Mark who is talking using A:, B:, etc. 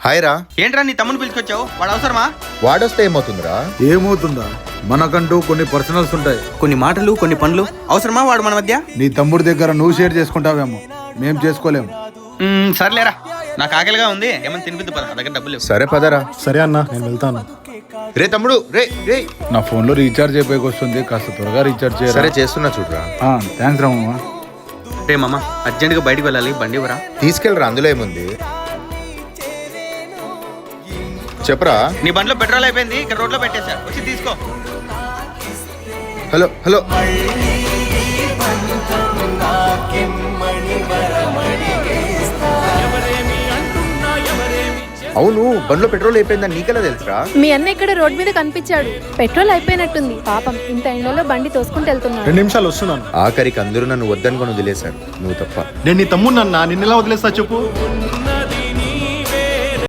A: Hi రా.
B: ఏంట్రా నీ తమ్ముని పిలుచుకొచ్చావు? వాడు అవసరమా?
A: వాడొస్తే ఏమవుతుందిరా?
C: ఏమవుతుందా, మనకంటూ కొన్ని పర్సనల్స్ ఉంటాయి.
B: కొన్ని మాటలు కొన్ని పనులు అవసరమా వాడు మన మధ్య?
C: నీ తమ్ముడి దగ్గర నువ్వు షేర్ చేసుకుంటావేమో, మేం చేసుకోలేము.
B: సర్లేరా, నాకు ఆకలిగా ఉంది, ఏమన్నా తినిపిద్దు పద, నా దగ్గర డబ్బులు లేవు.
A: సరే పదరా.
D: సరే అన్న, నేను వెళ్తాను.
A: రే తమ్ముడు, రే రే.
C: నా ఫోన్లో రీఛార్జ్ అయిపోయి వస్తుంది, కాస్త త్వరగా రీఛార్జ్ చేయరా.
A: సరే చేస్తున్నా చూడరా.
C: థ్యాంక్స్ రా మామ.
B: రే మామ, అర్జెంటుగా బయటికి వెళ్ళాలి, బండి ఇవ్వరా?
A: తీసుకెళ్ళరా, అందులో ఏముంది. చెప్పరా.
B: నీ బండిలో పెట్రోల్ అయిపోయింది, ఇక్కడ రోడ్లో పెట్టేశా, వచ్చి తీసుకో.
A: Hello hello. అవును, బండిలో పెట్రోల్ అయిపోయిందని నీకెలా తెలుసురా?
E: మీ అన్న ఇక్కడ రోడ్ మీద కనిపించాడు, పెట్రోల్ అయిపోయినట్టుంది. పాపం ఇంత ఎండలో బండి తోసుకుంటూ వెళ్తున్నాడు.
D: 2 నిమిషాలు వస్తున్నాను.
A: ఆఖరికి అందరూ నన్ను వద్దనుకొని వదిలేశారు, నువ్వు తప్ప.
D: నేను నీ తమ్ముడు అన్న, నిన్నెలా వదిలేస్తా చెప్పు.